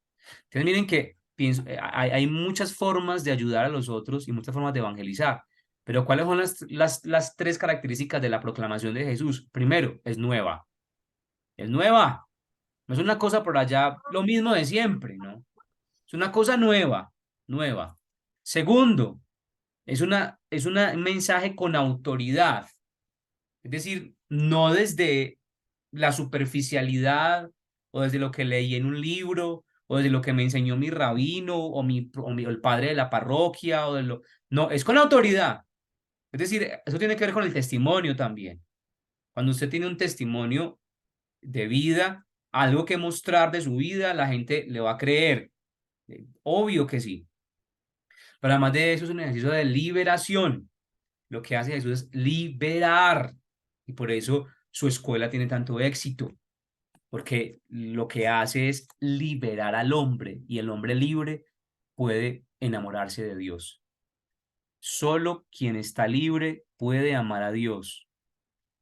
Entonces miren que pienso, hay muchas formas de ayudar a los otros y muchas formas de evangelizar. Pero ¿cuáles son las tres características de la proclamación de Jesús? Primero, es nueva. Es nueva. No es una cosa por allá, lo mismo de siempre, ¿no? Es una cosa nueva, nueva. Segundo, es un mensaje con autoridad. Es decir, no desde la superficialidad o desde lo que leí en un libro o desde lo que me enseñó mi rabino o el padre de la parroquia o de lo... No, es con autoridad. Es decir, eso tiene que ver con el testimonio también. Cuando usted tiene un testimonio de vida, algo que mostrar de su vida, la gente le va a creer. Obvio que sí. Pero además de eso es un ejercicio de liberación. Lo que hace Jesús es liberar. Y por eso su escuela tiene tanto éxito, porque lo que hace es liberar al hombre y el hombre libre puede enamorarse de Dios. Solo quien está libre puede amar a Dios.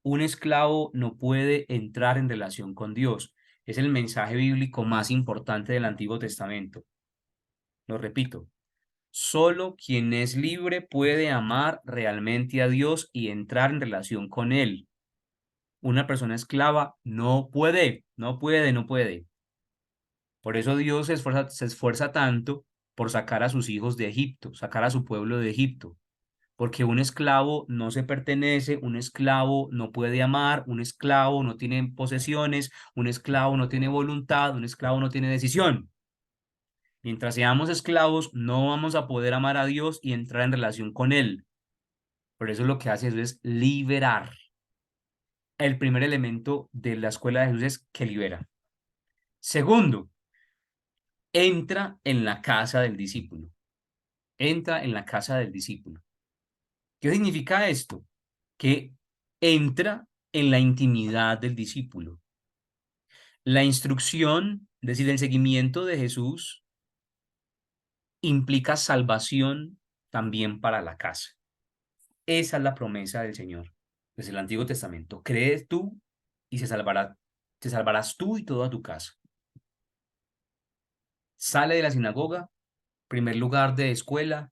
Un esclavo no puede entrar en relación con Dios. Es el mensaje bíblico más importante del Antiguo Testamento. Lo repito, solo quien es libre puede amar realmente a Dios y entrar en relación con Él. Una persona esclava no puede, no puede, no puede. Por eso Dios se esfuerza tanto por sacar a sus hijos de Egipto, sacar a su pueblo de Egipto. Porque un esclavo no se pertenece, un esclavo no puede amar, un esclavo no tiene posesiones, un esclavo no tiene voluntad, un esclavo no tiene decisión. Mientras seamos esclavos, no vamos a poder amar a Dios y entrar en relación con Él. Por eso lo que hace eso es liberar. El primer elemento de la escuela de Jesús es que libera. Segundo, entra en la casa del discípulo. Entra en la casa del discípulo. ¿Qué significa esto? Que entra en la intimidad del discípulo. La instrucción, es decir, el seguimiento de Jesús, implica salvación también para la casa. Esa es la promesa del Señor desde el Antiguo Testamento. Crees tú y te salvarás tú y toda tu casa. Sale de la sinagoga, primer lugar de escuela,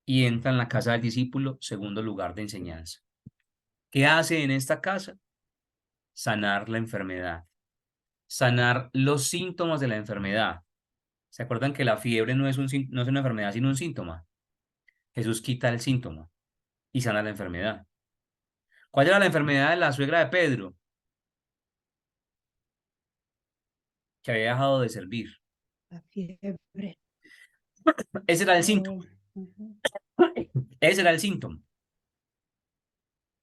y entra en la casa del discípulo, segundo lugar de enseñanza. ¿Qué hace en esta casa? Sanar la enfermedad, sanar los síntomas de la enfermedad. ¿Se acuerdan que la fiebre no es una enfermedad, sino un síntoma? Jesús quita el síntoma y sana la enfermedad. ¿Cuál era la enfermedad de la suegra de Pedro? Que había dejado de servir. La fiebre. Ese era el síntoma. Oh, ujú. Ese era el síntoma.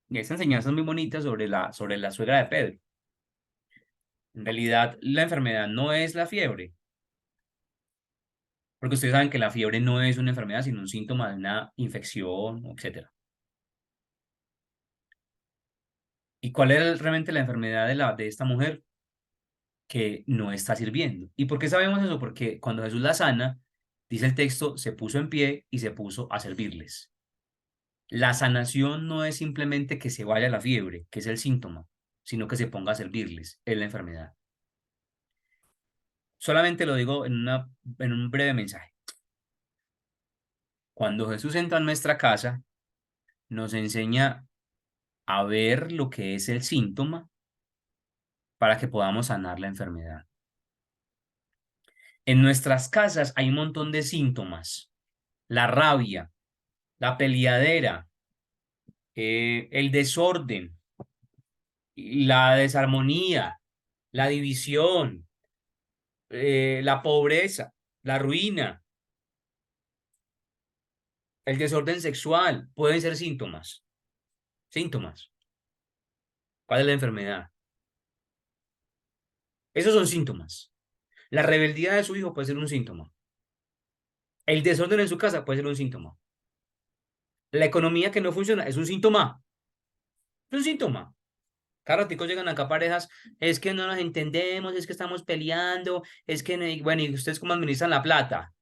Y esta enseñanza es muy bonita sobre la suegra de Pedro. En realidad, la enfermedad no es la fiebre, porque ustedes saben que la fiebre no es una enfermedad, sino un síntoma de una infección, etcétera. ¿Y cuál era realmente la enfermedad de esta mujer? Que no está sirviendo. ¿Y por qué sabemos eso? Porque cuando Jesús la sana, dice el texto, se puso en pie y se puso a servirles. La sanación no es simplemente que se vaya la fiebre, que es el síntoma, sino que se ponga a servirles, es la enfermedad. Solamente lo digo en un breve mensaje. Cuando Jesús entra en nuestra casa, nos enseña a ver lo que es el síntoma para que podamos sanar la enfermedad. En nuestras casas hay un montón de síntomas. La rabia, la peleadera, el desorden, la desarmonía, la división, la pobreza, la ruina, el desorden sexual, pueden ser síntomas. Síntomas. ¿Cuál es la enfermedad? Esos son síntomas. La rebeldía de su hijo puede ser un síntoma. El desorden en su casa puede ser un síntoma. La economía que no funciona es un síntoma. Es un síntoma. Cada ratico llegan acá parejas, es que no nos entendemos, es que estamos peleando, es que, bueno, ¿y ustedes cómo administran la plata?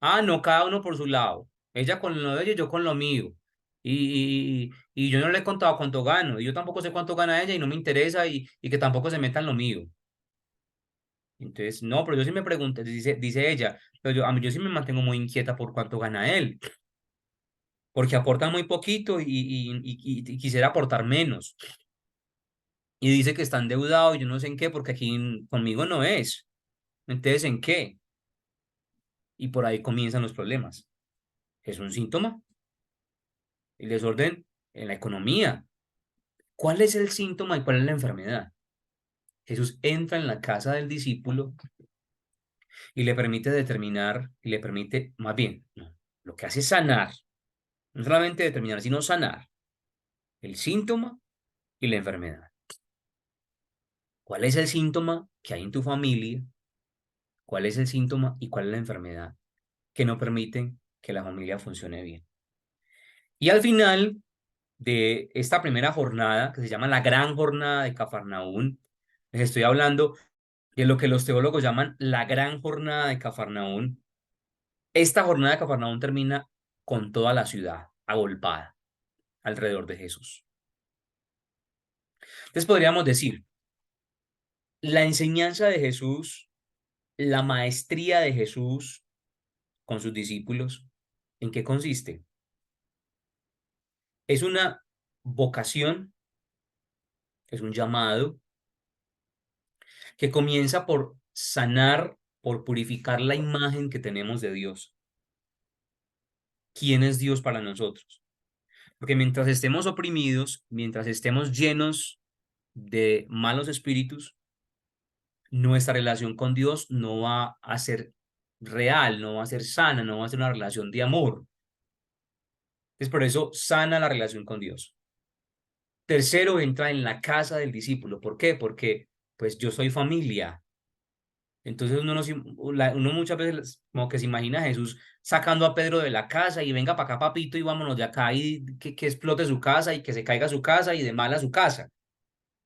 Ah, no, cada uno por su lado. Ella con lo de ella y yo con lo mío. Y yo no le he contado cuánto gano, y yo tampoco sé cuánto gana ella y no me interesa y que tampoco se meta en lo mío. Entonces, no, pero yo sí me pregunto, dice ella, pero yo sí me mantengo muy inquieta por cuánto gana él, porque aporta muy poquito y quisiera aportar menos. Y dice que está endeudado y yo no sé en qué, porque aquí conmigo no es. Entonces, ¿en qué? Y por ahí comienzan los problemas. Es un síntoma. El desorden en la economía. ¿Cuál es el síntoma y cuál es la enfermedad? Jesús entra en la casa del discípulo y le permite determinar, y le permite, más bien, no, lo que hace es sanar, no solamente determinar, sino sanar el síntoma y la enfermedad. ¿Cuál es el síntoma que hay en tu familia? ¿Cuál es el síntoma y cuál es la enfermedad que no permiten que la familia funcione bien? Y al final de esta primera jornada, que se llama la gran jornada de Cafarnaún, les estoy hablando de lo que los teólogos llaman la gran jornada de Cafarnaún. Esta jornada de Cafarnaún termina con toda la ciudad agolpada alrededor de Jesús. Entonces podríamos decir, la enseñanza de Jesús, la maestría de Jesús con sus discípulos, ¿en qué consiste? Es una vocación, es un llamado que comienza por sanar, por purificar la imagen que tenemos de Dios. ¿Quién es Dios para nosotros? Porque mientras estemos oprimidos, mientras estemos llenos de malos espíritus, nuestra relación con Dios no va a ser real, no va a ser sana, no va a ser una relación de amor. Es por eso sana la relación con Dios. Tercero, entra en la casa del discípulo. ¿Por qué? Porque pues yo soy familia. Entonces uno muchas veces como que se imagina a Jesús sacando a Pedro de la casa y venga para acá, papito, y vámonos de acá y que explote su casa y que se caiga su casa y de mala su casa.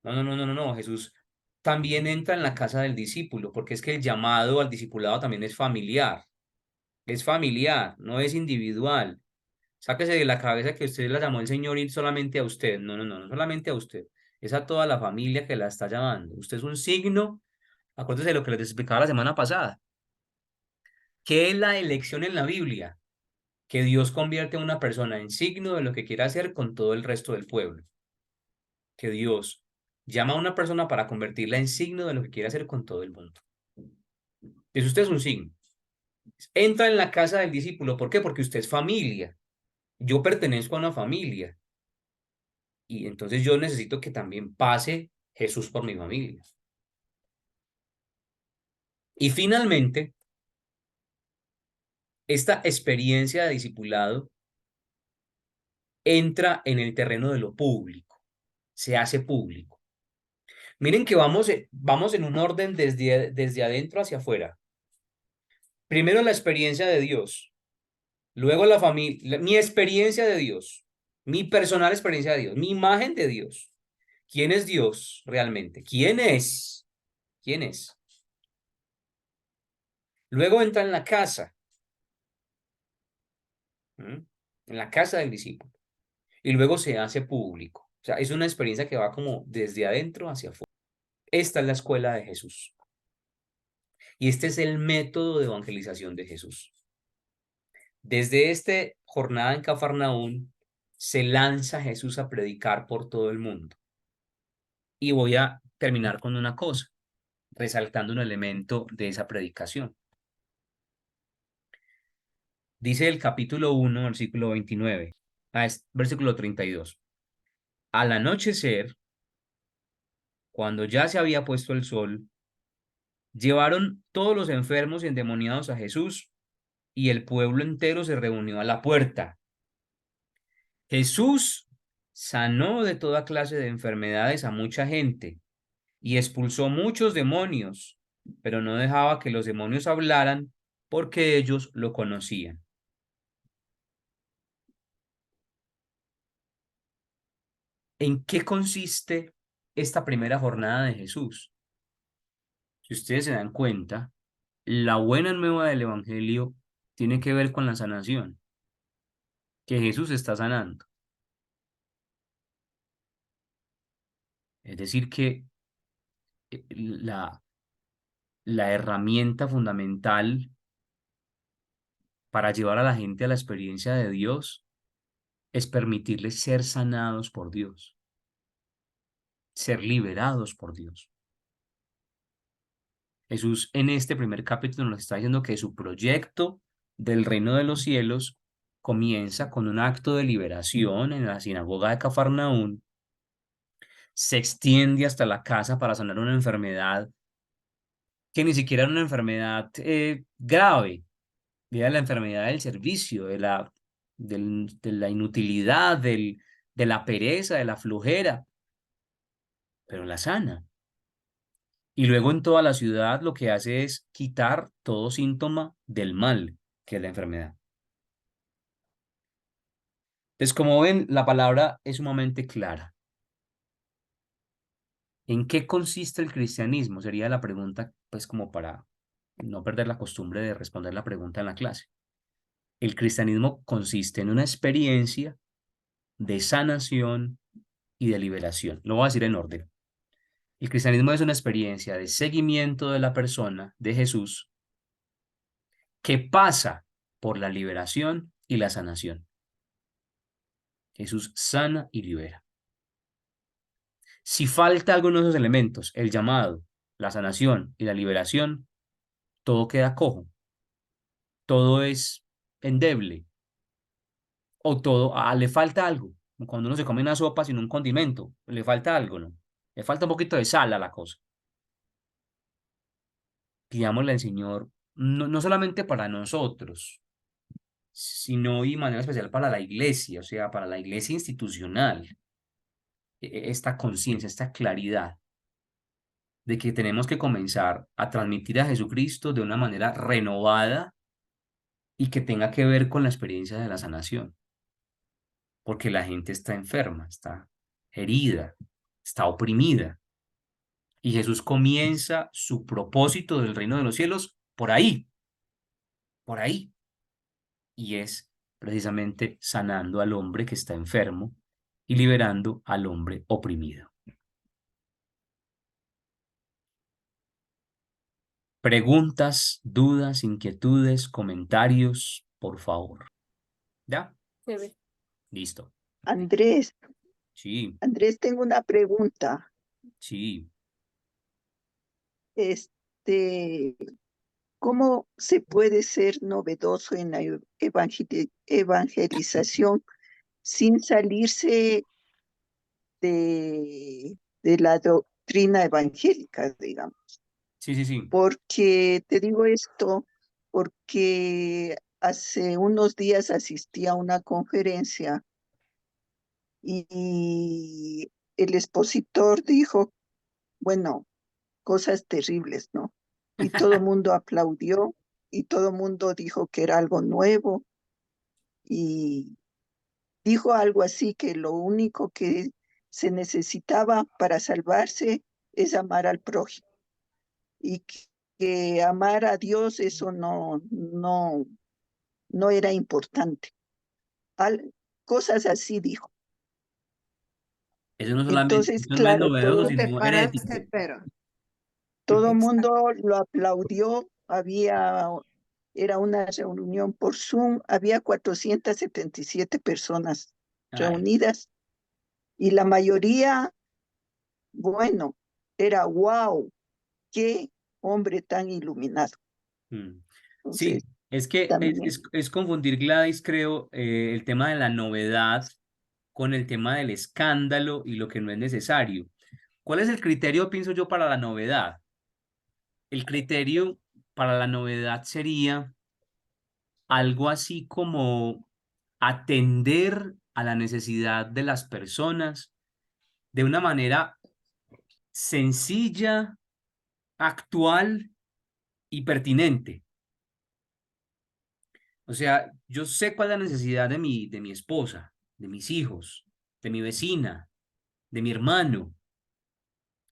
No, no, no, no, no, no. Jesús también entra en la casa del discípulo, porque es que el llamado al discipulado también es familiar, no es individual. Sáquese de la cabeza que usted la llamó el Señor y solamente a usted. No, no, no, no solamente a usted. Es a toda la familia que la está llamando. Usted es un signo. Acuérdese de lo que les explicaba la semana pasada. ¿Qué es la elección en la Biblia? Que Dios convierte a una persona en signo de lo que quiere hacer con todo el resto del pueblo. Que Dios llama a una persona para convertirla en signo de lo que quiere hacer con todo el mundo. Entonces usted es un signo. Entra en la casa del discípulo. ¿Por qué? Porque usted es familia. Yo pertenezco a una familia. Y entonces yo necesito que también pase Jesús por mi familia. Y finalmente, esta experiencia de discipulado entra en el terreno de lo público, se hace público. Miren que vamos en un orden desde adentro hacia afuera. Primero la experiencia de Dios, luego la familia, mi experiencia de Dios, mi personal experiencia de Dios, mi imagen de Dios. ¿Quién es Dios realmente? ¿Quién es? ¿Quién es? Luego entra en la casa, ¿m? En la casa del discípulo, y luego se hace público. O sea, es una experiencia que va como desde adentro hacia afuera. Esta es la escuela de Jesús. Y este es el método de evangelización de Jesús. Desde esta jornada en Cafarnaún, se lanza Jesús a predicar por todo el mundo. Y voy a terminar con una cosa, resaltando un elemento de esa predicación. Dice el capítulo 1, versículo 29, versículo 32. Al anochecer, cuando ya se había puesto el sol, llevaron todos los enfermos y endemoniados a Jesús, y el pueblo entero se reunió a la puerta. Jesús sanó de toda clase de enfermedades a mucha gente y expulsó muchos demonios, pero no dejaba que los demonios hablaran porque ellos lo conocían. ¿En qué consiste esta primera jornada de Jesús? Si ustedes se dan cuenta, la buena nueva del Evangelio tiene que ver con la sanación, que Jesús está sanando. Es decir, que la herramienta fundamental para llevar a la gente a la experiencia de Dios es permitirles ser sanados por Dios, ser liberados por Dios. Jesús en este primer capítulo nos está diciendo que su proyecto del reino de los cielos comienza con un acto de liberación en la sinagoga de Cafarnaún, se extiende hasta la casa para sanar una enfermedad que ni siquiera era una enfermedad grave, era la enfermedad del servicio, de la inutilidad, de la pereza, de la flojera, pero la sana. Y luego en toda la ciudad lo que hace es quitar todo síntoma del mal, que es la enfermedad. Entonces, como ven, la palabra es sumamente clara. ¿En qué consiste el cristianismo? Sería la pregunta, pues como para no perder la costumbre de responder la pregunta en la clase. El cristianismo consiste en una experiencia de sanación y de liberación. Lo voy a decir en orden. El cristianismo es una experiencia de seguimiento de la persona de Jesús que pasa por la liberación y la sanación. Jesús sana y libera. Si falta alguno de esos elementos, el llamado, la sanación y la liberación, todo queda cojo, todo es endeble, o todo, le falta algo. Cuando uno se come una sopa sin un condimento, le falta algo, ¿no? Le falta un poquito de sal a la cosa. Pidámosle al Señor, no solamente para nosotros, sino y de manera especial para la iglesia, o sea, para la iglesia institucional, esta conciencia, esta claridad de que tenemos que comenzar a transmitir a Jesucristo de una manera renovada y que tenga que ver con la experiencia de la sanación, porque la gente está enferma, está herida, está oprimida. Y Jesús comienza su propósito del reino de los cielos por ahí, y es precisamente sanando al hombre que está enfermo y liberando al hombre oprimido. Preguntas, dudas, inquietudes, comentarios, por favor. ¿Ya? Chévere. Listo. Andrés, Sí, tengo una pregunta. sí. Este, ¿Cómo se puede ser novedoso en la evangelización sin salirse de la doctrina evangélica, digamos? Sí, sí, sí. Porque te digo esto, porque hace unos días asistí a una conferencia y el expositor dijo bueno, cosas terribles, ¿no? Y todo el mundo aplaudió y todo el mundo dijo que era algo nuevo y dijo algo así que lo único que se necesitaba para salvarse es amar al prójimo y que amar a Dios eso no era importante. Cosas así dijo. Eso no solamente, Entonces, eso no es claro, novedoso, Tú te sino paraste, herético. pero todo el exacto. mundo lo aplaudió. Era una reunión por Zoom, había 477 personas Ay, reunidas y la mayoría, bueno, era wow, qué hombre tan iluminado. mm. Entonces, Sí, es que también, es confundir, Gladys, creo, el tema de la novedad con el tema del escándalo y lo que no es necesario. ¿Cuál es el criterio, pienso yo, para la novedad? El criterio para la novedad sería algo así como atender a la necesidad de las personas de una manera sencilla, actual y pertinente. O sea, yo sé cuál es la necesidad de mi esposa, de mis hijos, de mi vecina, de mi hermano.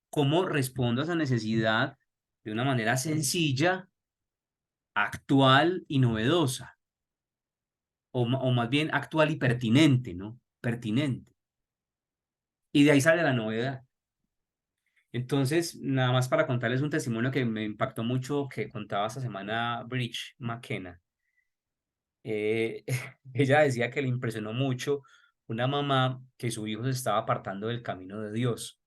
¿Cómo respondo a esa necesidad de una manera sencilla, actual y novedosa? O más bien actual y pertinente, ¿no? Pertinente. Y de ahí sale la novedad. Entonces, nada más para contarles un testimonio que me impactó mucho que contaba esta semana Bridge McKenna. Eh, ella decía que le impresionó mucho una mamá que su hijo se estaba apartando del camino de Dios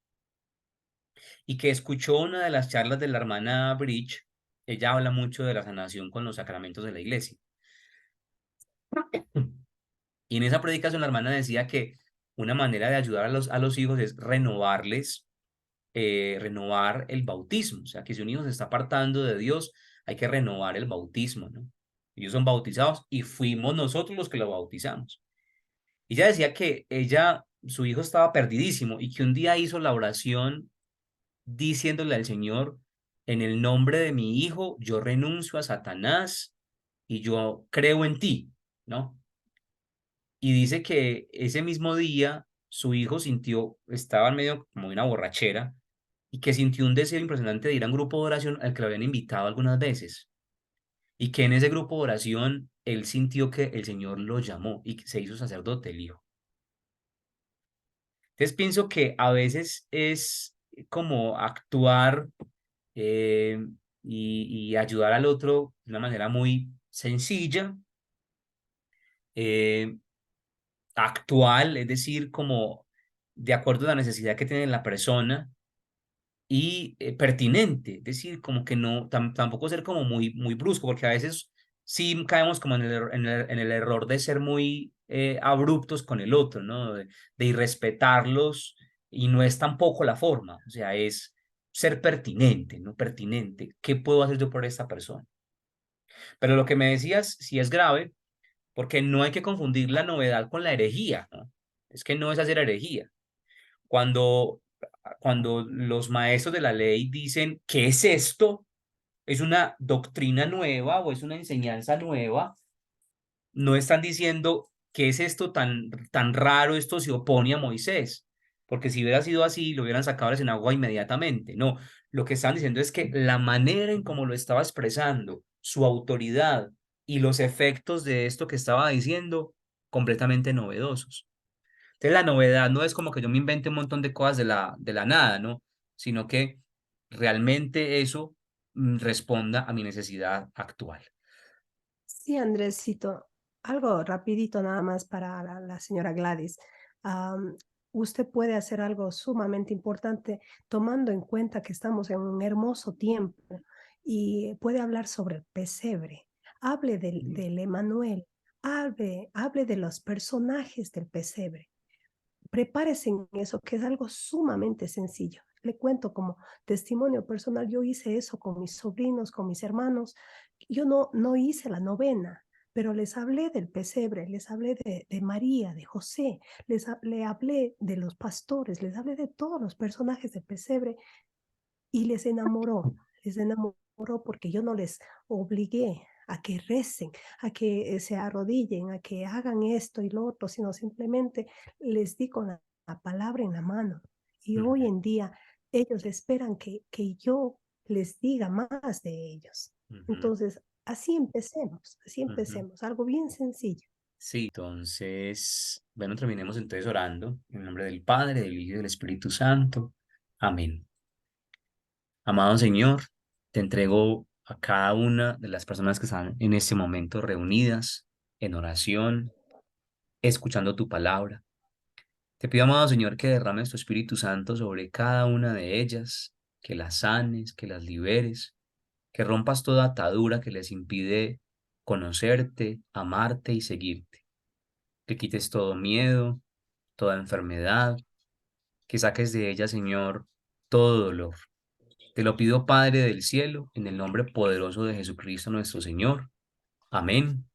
y que escuchó una de las charlas de la hermana Bridge. Ella habla mucho de la sanación con los sacramentos de la iglesia. Y en esa predicación la hermana decía que una manera de ayudar a los hijos es renovarles, renovar el bautismo. O sea, que si un hijo se está apartando de Dios, hay que renovar el bautismo, ¿no? Ellos son bautizados y fuimos nosotros los que lo bautizamos. Y ella decía que su hijo estaba perdidísimo y que un día hizo la oración diciéndole al Señor, en el nombre de mi hijo, yo renuncio a Satanás y yo creo en ti, ¿no? Y dice que ese mismo día su hijo sintió, estaba en medio como de una borrachera y que sintió un deseo impresionante de ir a un grupo de oración al que lo habían invitado algunas veces. Y que en ese grupo de oración él sintió que el Señor lo llamó y que se hizo sacerdote el hijo. Entonces pienso que a veces es como actuar eh, y ayudar al otro de una manera muy sencilla, eh, actual, es decir, como de acuerdo a la necesidad que tiene la persona y pertinente, es decir, como que no, tampoco ser como muy brusco, porque a veces sí caemos como en el error de ser muy abruptos con el otro, ¿no? De irrespetarlos y no es tampoco la forma, o sea, es ser pertinente, ¿no? Pertinente. ¿Qué puedo hacer yo por esta persona? Pero lo que me decías sí es grave, porque no hay que confundir la novedad con la herejía, ¿no? Es que no es hacer herejía. Cuando, cuando los maestros de la ley dicen, ¿qué es esto? ¿Es una doctrina nueva o es una enseñanza nueva? No están diciendo, ¿qué es esto tan raro? Esto se opone a Moisés. Porque si hubiera sido así, lo hubieran sacado del agua inmediatamente. No, lo que están diciendo es que la manera en cómo lo estaba expresando, su autoridad y los efectos de esto que estaba diciendo, completamente novedosos. Entonces la novedad no es como que yo me invente un montón de cosas de la nada, ¿no? Sino que realmente eso responda a mi necesidad actual. Sí, Andresito, algo rapidito nada más para la señora Gladys. Am, Usted puede hacer algo sumamente importante tomando en cuenta que estamos en un hermoso tiempo y puede hablar sobre el pesebre. Hable del Emanuel, hable de los personajes del pesebre. Prepárese en eso, que es algo sumamente sencillo. Le cuento como testimonio personal, yo hice eso con mis sobrinos, con mis hermanos. Yo no hice la novena, pero les hablé del pesebre, les hablé de María, de José, le hablé de los pastores, les hablé de todos los personajes del pesebre y les enamoró porque yo no les obligué a que recen, a que se arrodillen, a que hagan esto y lo otro, sino simplemente les di con la palabra en la mano. Y Ujú, hoy en día ellos esperan que yo les diga más de ellos. ujú, Entonces, así ujú. empecemos, algo bien sencillo. Sí, entonces, bueno, terminemos entonces orando en el nombre del Padre, del Hijo y del Espíritu Santo. Amén. Amado Señor, te entrego a cada una de las personas que están en este momento reunidas en oración, escuchando tu palabra. Te pido, amado Señor, que derrames tu Espíritu Santo sobre cada una de ellas, que las sanes, que las liberes, que rompas toda atadura que les impide conocerte, amarte y seguirte. Que quites todo miedo, toda enfermedad, que saques de ellas, Señor, todo dolor. Te lo pido, Padre del cielo, en el nombre poderoso de Jesucristo nuestro Señor. Amén